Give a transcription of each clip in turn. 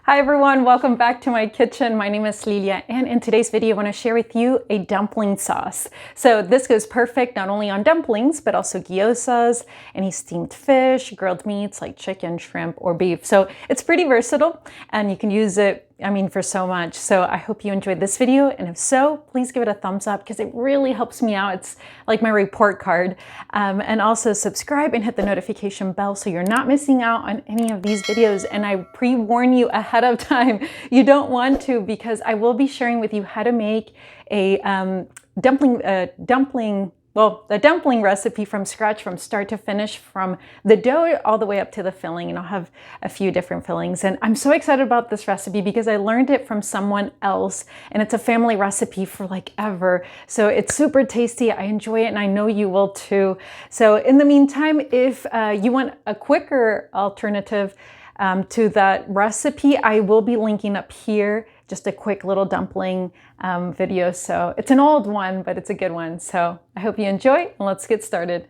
Hi everyone, welcome back to my kitchen. My name is Lilia, and in today's video I want to share with you a dumpling sauce. So this goes perfect not only on dumplings, but also gyozas, any steamed fish, grilled meats like chicken, shrimp, or beef. So it's pretty versatile and you can use it, for so much. So I hope you enjoyed this video, and if so, please give it a thumbs up because it really helps me out. It's like my report card. And also subscribe and hit the notification bell so you're not missing out on any of these videos. And I pre-warn you ahead of time, you don't want to, because I will be sharing with you how to make a the dumpling recipe from scratch, from start to finish, from the dough all the way up to the filling, and I'll have a few different fillings. And I'm so excited about this recipe because I learned it from someone else, and it's a family recipe for like ever. So it's super tasty. I enjoy it, and I know you will too. So in the meantime, if you want a quicker alternative to that recipe, I will be linking up here just a quick little dumpling video. So it's an old one, but it's a good one. So I hope you enjoy, and let's get started.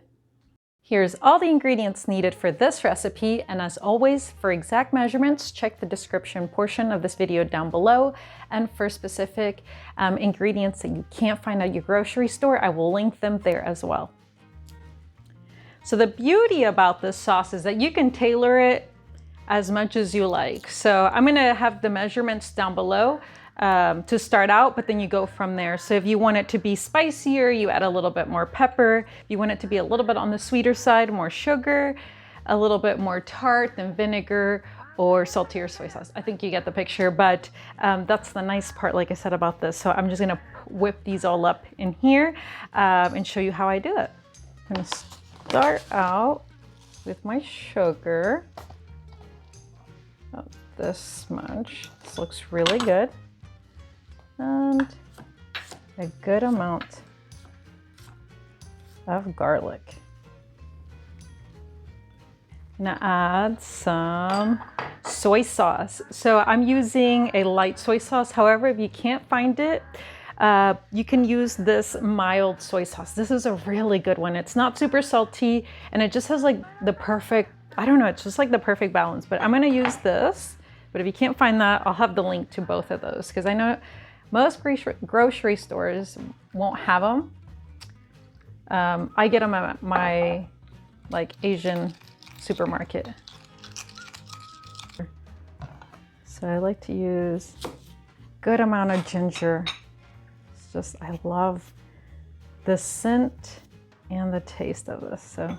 Here's all the ingredients needed for this recipe. And as always, for exact measurements, check the description portion of this video down below. And for specific ingredients that you can't find at your grocery store, I will link them there as well. So the beauty about this sauce is that you can tailor it as much as you like. So I'm gonna have the measurements down below to start out, but then you go from there. So if you want it to be spicier, you add a little bit more pepper. If you want it to be a little bit on the sweeter side, more sugar, a little bit more tart, then vinegar or saltier soy sauce. I think you get the picture, but that's the nice part, like I said, about this. So I'm just gonna whip these all up in here and show you how I do it. I'm gonna start out with my sugar. This much. This looks really good. And a good amount of garlic. I'm gonna add some soy sauce. So I'm using a light soy sauce. However, if you can't find it, you can use this mild soy sauce. This is a really good one. It's not super salty, and it just has like the perfect, it's just like the perfect balance. But I'm gonna use this. But if you can't find that, I'll have the link to both of those, because I know most grocery stores won't have them. I get them at my Asian supermarket. So I like to use a good amount of ginger. It's just, I love the scent and the taste of this. So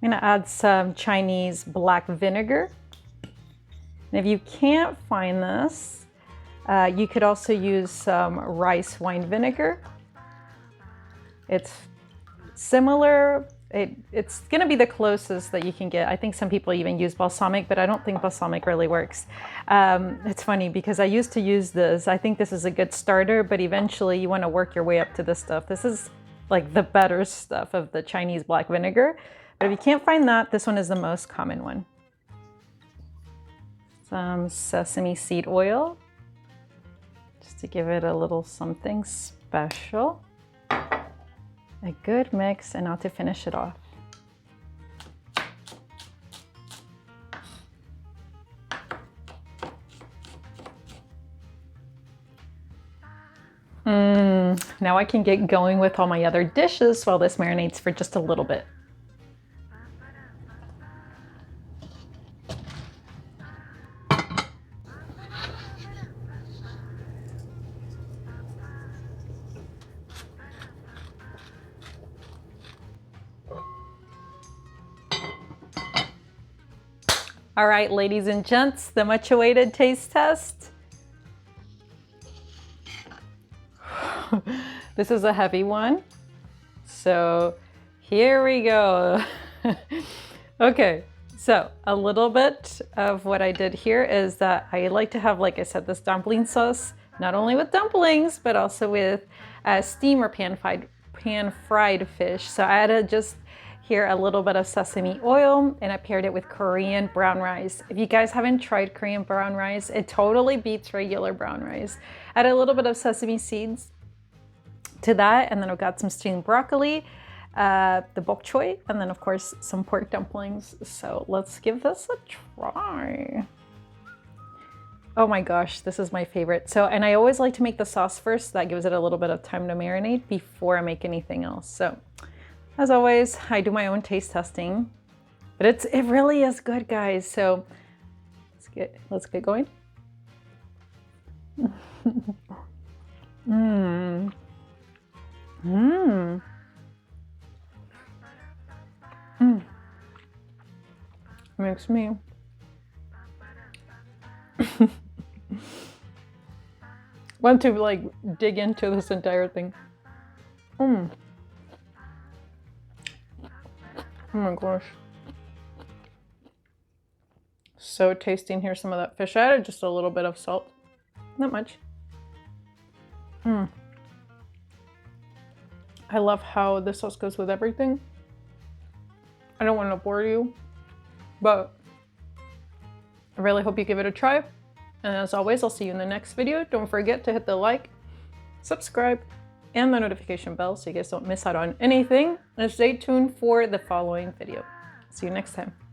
I'm gonna add some Chinese black vinegar. And if you can't find this, you could also use some rice wine vinegar. It's similar. It's gonna be the closest that you can get. I think some people even use balsamic, but I don't think balsamic really works. It's funny because I used to use this. I think this is a good starter, but eventually you wanna work your way up to this stuff. This is like the better stuff of the Chinese black vinegar. But if you can't find that, this one is the most common one. Some sesame seed oil, just to give it a little something special. A good mix, and now to finish it off. Now I can get going with all my other dishes while this marinates for just a little bit. All right, ladies and gents, the much awaited taste test. This is a heavy one. So here we go. Okay, so a little bit of what I did here is that I like to have, like I said, this dumpling sauce, not only with dumplings, but also with steam or pan-fried fish. So I added just here a little bit of sesame oil, and I paired it with Korean brown rice. If you guys haven't tried Korean brown rice, it totally beats regular brown rice. Add a little bit of sesame seeds to that, and then I've got some steamed broccoli, the bok choy, and then of course some pork dumplings. So let's give this a try. Oh my gosh, this is my favorite. So, and I always like to make the sauce first. That gives it a little bit of time to marinate before I make anything else. So as always, I do my own taste testing, but it really is good, guys. So let's get going. Mmm. Mmm. Mmm. Makes me want to like dig into this entire thing. Mmm. Oh my gosh. So tasty. And here's some of that fish. I added just a little bit of salt. Not much. Mmm. I love how the sauce goes with everything. I don't want to bore you, but I really hope you give it a try. And as always, I'll see you in the next video. Don't forget to hit the like, subscribe, and the notification bell so you guys don't miss out on anything. And stay tuned for the following video. See you next time.